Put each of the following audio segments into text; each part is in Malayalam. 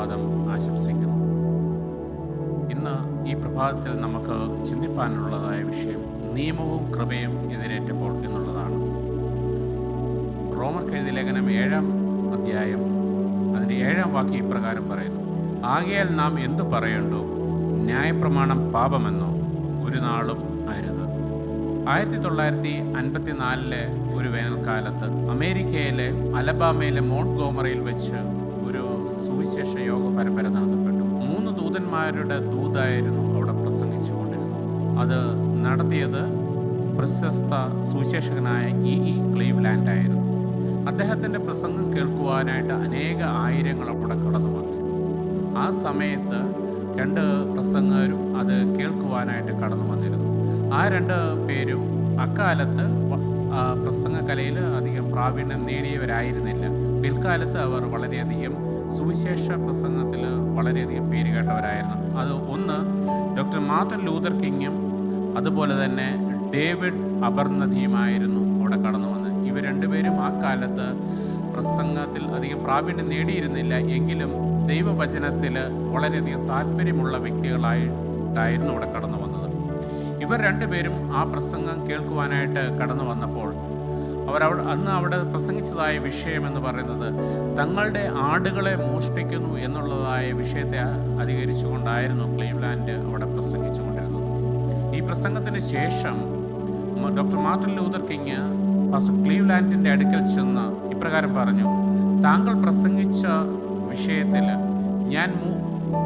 സുപ്രഭാതം ആശംസിക്കുന്നു. ഇന്ന് ഈ പ്രഭാതത്തിൽ നമുക്ക് ചിന്തിപ്പാനുള്ളതായ വിഷയം നിയമവും കൃപയും എതിരേറ്റപ്പോൾ എന്നുള്ളതാണ്. റോമർക്കെഴുതിയ ലേഖനം 7-ാം അധ്യായം അതിൻ്റെ 7-ാം വാക്യം ഇപ്രകാരം പറയുന്നു: ആകയാൽ നാം എന്തു പറയണ്ടോ? ന്യായപ്രമാണം പാപമെന്നോ? ഒരു നാളും അരുത്. 1954 ഒരു വേനൽക്കാലത്ത് അമേരിക്കയിലെ അലബാമയിലെ മോണ്ട്ഗോമറിയിൽ വെച്ച് ഒരു സുവിശേഷ യോഗ പരമ്പര നടത്തപ്പെട്ടു. 3 ദൂതന്മാരുടെ ദൂതായിരുന്നു അവിടെ പ്രസംഗിച്ചു കൊണ്ടിരുന്നത്. അത് നടത്തിയത് പ്രശസ്ത സുവിശേഷകനായ ഇ ക്ലീവ്ലാൻഡ് ആയിരുന്നു. അദ്ദേഹത്തിൻ്റെ പ്രസംഗം കേൾക്കുവാനായിട്ട് അനേക ആയിരങ്ങൾ അവിടെ കടന്നു വന്നിരുന്നു. ആ സമയത്ത് 2 പ്രസംഗകരും അത് കേൾക്കുവാനായിട്ട് കടന്നു വന്നിരുന്നു. ആ 2 പേരും അക്കാലത്ത് പ്രസംഗകലയിൽ അധികം പ്രാവീണ്യം നേടിയവരായിരുന്നില്ല. പിൽക്കാലത്ത് അവർ വളരെയധികം സുവിശേഷ പ്രസംഗത്തിൽ വളരെയധികം പേര് കേട്ടവരായിരുന്നു. അത് ഒന്ന് ഡോക്ടർ മാർട്ടിൻ ലൂതർ കിങ്ങും അതുപോലെ തന്നെ ഡേവിഡ് അബർനദിയുമായിരുന്നു അവിടെ കടന്നു വന്നത്. ഇവർ 2 പേരും ആ കാലത്ത് പ്രസംഗത്തിൽ അധികം പ്രാവീണ്യം നേടിയിരുന്നില്ല. എങ്കിലും ദൈവവചനത്തിൽ വളരെയധികം താല്പര്യമുള്ള വ്യക്തികളായിട്ടായിരുന്നു അവിടെ കടന്നു വന്നത്. ഇവർ 2 പേരും ആ പ്രസംഗം കേൾക്കുവാനായിട്ട് കടന്നു വന്നപ്പോൾ അന്ന് അവിടെ പ്രസംഗിച്ചതായ വിഷയം എന്ന് പറയുന്നത് തങ്ങളുടെ ആടുകളെ മോഷ്ടിക്കുന്നു എന്നുള്ളതായ വിഷയത്തെ അധികരിച്ചുകൊണ്ടായിരുന്നു ക്ലീവ്ലാൻഡ് അവിടെ പ്രസംഗിച്ചു കൊണ്ടിരുന്നത്. ഈ പ്രസംഗത്തിന് ശേഷം doctor Martin Luther King pastor ക്ലീവ്ലാൻഡിൻ്റെ അടുക്കൽ ചെന്ന് ഇപ്രകാരം പറഞ്ഞു: താങ്കൾ പ്രസംഗിച്ച വിഷയത്തിൽ ഞാൻ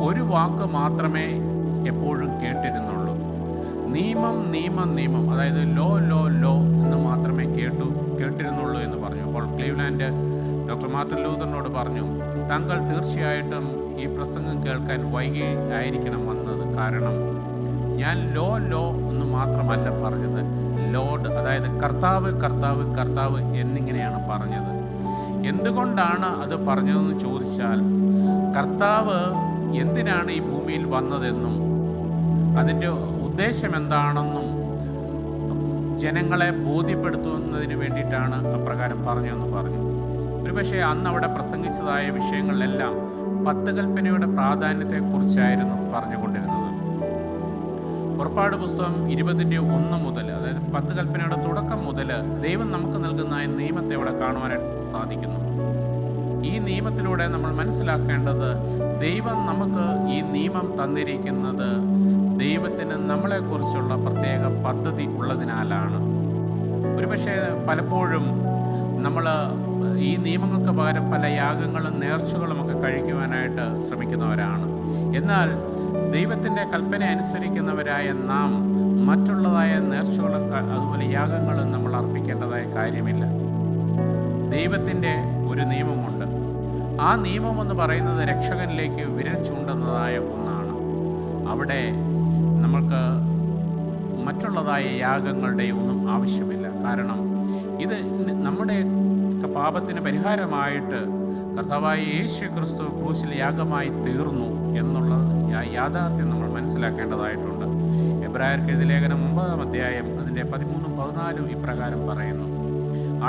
ഒരു വാക്ക് മാത്രമേ എപ്പോഴും കേട്ടിരുന്നുള്ളൂ. നിയമം നിയമം നിയമം, അതായത് ലോ ലോ ലോ എന്ന് മാത്രമേ കേട്ടിരുന്നുള്ളൂ എന്ന് പറഞ്ഞു. അപ്പോൾ ക്ലീവ്ലാൻഡ് ഡോക്ടർ മാർട്ടിൻ ലൂതറിനോട് പറഞ്ഞു: താങ്കൾ തീർച്ചയായിട്ടും ഈ പ്രസംഗം കേൾക്കാൻ വൈകി ആയിരിക്കണം വന്നത്. കാരണം ഞാൻ ലോ ലോ എന്ന് മാത്രമല്ല പറഞ്ഞത്, ലോഡ്, അതായത് കർത്താവ് കർത്താവ് കർത്താവ് എന്നിങ്ങനെയാണ് പറഞ്ഞത്. എന്തുകൊണ്ടാണ് അത് പറഞ്ഞതെന്ന് ചോദിച്ചാൽ, കർത്താവ് എന്തിനാണ് ഈ ഭൂമിയിൽ വന്നതെന്നും അതിൻ്റെ ഉദ്ദേശം എന്താണെന്നും ജനങ്ങളെ ബോധ്യപ്പെടുത്തുന്നതിന് വേണ്ടിയിട്ടാണ് അപ്രകാരം പറഞ്ഞതെന്ന് പറഞ്ഞു. ഒരുപക്ഷെ അന്ന് അവിടെ പ്രസംഗിച്ചതായ വിഷയങ്ങളിലെല്ലാം 10 കൽപ്പനയുടെ പ്രാധാന്യത്തെക്കുറിച്ചായിരുന്നു പറഞ്ഞുകൊണ്ടിരുന്നത്. പുറപ്പാട് പുസ്തകം 20-1 മുതൽ, അതായത് 10 കൽപ്പനയുടെ തുടക്കം മുതൽ ദൈവം നമുക്ക് നൽകുന്ന നിയമത്തെ അവിടെ കാണുവാനായിട്ട് സാധിക്കുന്നു. ഈ നിയമത്തിലൂടെ നമ്മൾ മനസ്സിലാക്കേണ്ടത്, ദൈവം നമുക്ക് ഈ നിയമം തന്നിരിക്കുന്നത് ദൈവത്തിന് നമ്മളെക്കുറിച്ചുള്ള പ്രത്യേക പദ്ധതി ഉള്ളതിനാലാണ്. ഒരുപക്ഷെ പലപ്പോഴും നമ്മൾ ഈ നിയമങ്ങൾക്ക് പകരം പല യാഗങ്ങളും നേർച്ചകളുമൊക്കെ കഴിക്കുവാനായിട്ട് ശ്രമിക്കുന്നവരാണ്. എന്നാൽ ദൈവത്തിൻ്റെ കൽപ്പന അനുസരിക്കുന്നവരായ നാം മറ്റുള്ളതായ നേർച്ചകളും അതുപോലെ യാഗങ്ങളും നമ്മൾ അർപ്പിക്കേണ്ടതായ കാര്യമില്ല. ദൈവത്തിൻ്റെ ഒരു നിയമമുണ്ട്. ആ നിയമമെന്ന് പറയുന്നത് രക്ഷകനിലേക്ക് വിരൽ ചൂണ്ടുന്നതായ ഒന്നാണ്. അവിടെ നമ്മൾക്ക് മറ്റുള്ളതായ യാഗങ്ങളുടെ ഒന്നും ആവശ്യമില്ല. കാരണം ഇത് നമ്മുടെ പാപത്തിന് പരിഹാരമായിട്ട് കർത്താവായ യേശു ക്രിസ്തു ക്രൂശിൽ യാഗമായി തീർന്നു എന്നുള്ള യാഥാർത്ഥ്യം നമ്മൾ മനസ്സിലാക്കേണ്ടതായിട്ടുണ്ട്. എബ്രായർക്കെഴുതിയ ലേഖനം 9-ാം അധ്യായം അതിൻ്റെ 13-14 ഇപ്രകാരം പറയുന്നു: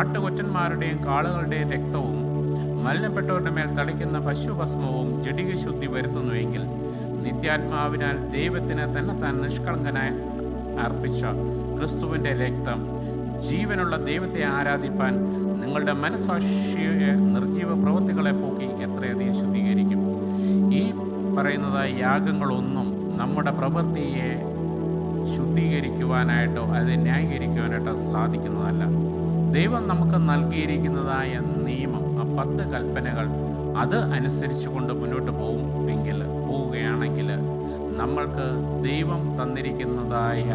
ആട്ടുകൊറ്റന്മാരുടെയും കാളുകളുടെയും രക്തവും മലിനപ്പെട്ടവരുടെ മേൽ തളിക്കുന്ന പശുഭസ്മവും ജഡികശുദ്ധി വരുത്തുന്നുവെങ്കിൽ നിത്യാത്മാവിനാൽ ദൈവത്തിന് തന്നെത്താൻ നിഷ്കളങ്കനായി അർപ്പിച്ച ക്രിസ്തുവിൻ്റെ രക്തം ജീവനുള്ള ദൈവത്തെ ആരാധിപ്പാൻ നിങ്ങളുടെ മനസ്സാക്ഷിയെ നിർജീവ പ്രവൃത്തികളെ പോക്കി എത്രയധികം ശുദ്ധീകരിക്കും. ഈ പറയുന്നതായ യാഗങ്ങളൊന്നും നമ്മുടെ പ്രവൃത്തിയെ ശുദ്ധീകരിക്കുവാനായിട്ടോ അത് ന്യായീകരിക്കുവാനായിട്ടോ സാധിക്കുന്നതല്ല. ദൈവം നമുക്ക് നൽകിയിരിക്കുന്നതായ നിയമം, ആ 10 കൽപ്പനകൾ, അത് അനുസരിച്ച് കൊണ്ട് മുന്നോട്ട് പോവുകയാണെങ്കിൽ നമ്മൾക്ക് ദൈവം തന്നിരിക്കുന്നതായ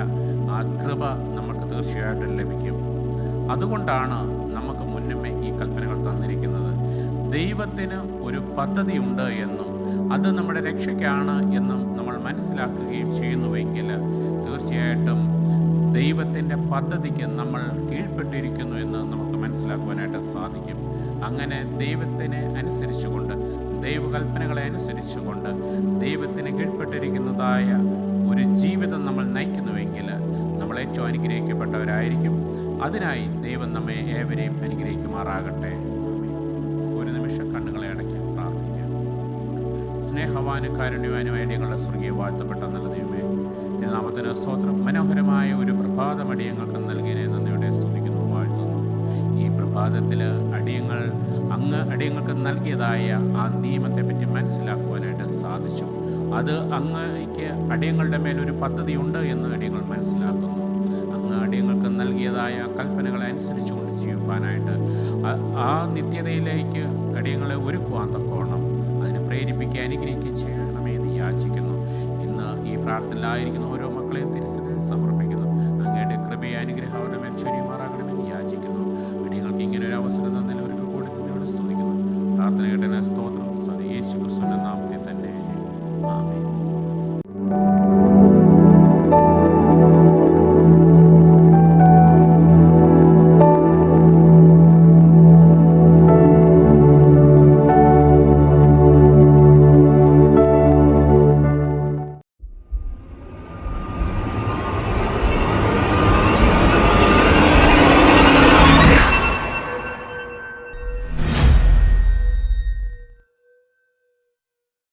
ആ കൃപ നമുക്ക് തീർച്ചയായിട്ടും ലഭിക്കും. അതുകൊണ്ടാണ് നമുക്ക് മുന്നമേ ഈ കൽപ്പനകൾ തന്നിരിക്കുന്നത്. ദൈവത്തിന് ഒരു പദ്ധതി ഉണ്ട് എന്നും അത് നമ്മുടെ രക്ഷയ്ക്കാണ് എന്നും നമ്മൾ മനസ്സിലാക്കുകയും ചെയ്യുന്നുവെങ്കിൽ തീർച്ചയായിട്ടും ദൈവത്തിൻ്റെ പദ്ധതിക്ക് നമ്മൾ കീഴ്പ്പെട്ടിരിക്കുന്നു എന്ന് നമുക്ക് മനസ്സിലാക്കുവാനായിട്ട് സാധിക്കും. അങ്ങനെ ദൈവത്തിനെ അനുസരിച്ചുകൊണ്ട്, ദൈവകൽപ്പനകളെ അനുസരിച്ചുകൊണ്ട് ദൈവത്തിന് കീഴ്പ്പെട്ടിരിക്കുന്നതായ ഒരു ജീവിതം നമ്മൾ നയിക്കുന്നുവെങ്കിൽ നമ്മൾ ഏറ്റവും അനുഗ്രഹിക്കപ്പെട്ടവരായിരിക്കും. അതിനായി ദൈവം നമ്മെ ഏവരെയും അനുഗ്രഹിക്കുമാറാകട്ടെ. ഒരു നിമിഷം കണ്ണുകളെ അടയ്ക്കാം, പ്രാർത്ഥിക്കാം. സ്നേഹവാനും കാരുണ്യവാനുമായ ഞങ്ങളുടെ സ്വർഗീയ വാഴ്ത്തപ്പെട്ട നല്ല ദൈവമേ, തിരുനാമത്തിന് സ്തോത്രം. മനോഹരമായ ഒരു പ്രഭാതം അടിയങ്ങൾക്ക് നൽകിയതിനെ നന്ദിയോടെ സ്തുതിക്കുന്നു, വാഴ്ത്തുന്നു. ഈ പ്രഭാതത്തിൽ അങ്ങ് അടിയങ്ങൾക്ക് നൽകിയതായ ആ നിയമത്തെപ്പറ്റി മനസ്സിലാക്കുവാനായിട്ട് സാധിച്ചു. അത് അങ്ങയ്ക്ക് അടിയങ്ങളുടെ മേലൊരു പദ്ധതി ഉണ്ട് എന്ന് അടിയങ്ങൾ മനസ്സിലാക്കുന്നു. അങ്ങ് അടിയങ്ങൾക്ക് നൽകിയതായ കൽപ്പനകളെ അനുസരിച്ചുകൊണ്ട് ജീവിക്കാനായിട്ട് ആ നിത്യതയിലേക്ക് അടിയങ്ങളെ ഒരുക്കുവാൻ തക്കോണം അതിനെ പ്രേരിപ്പിക്കുക, അനുഗ്രഹിക്കുകയും ചെയ്യണമേ എന്ന് യാചിക്കുന്നു. ഇന്ന് ഈ പ്രാർത്ഥനയിലായിരിക്കുന്ന ഓരോ മക്കളെയും തിരുസന്നിധിയിൽ സമർപ്പിക്കുന്നു. അങ്ങയുടെ കൃപയെ അനുഗ്രഹം അവരുടെ മേൽ ചൊരിയുമാറാകണമെന്ന് യാചിക്കുന്നു. അടിയങ്ങൾക്ക് ഇങ്ങനെ ഒരു അവസരം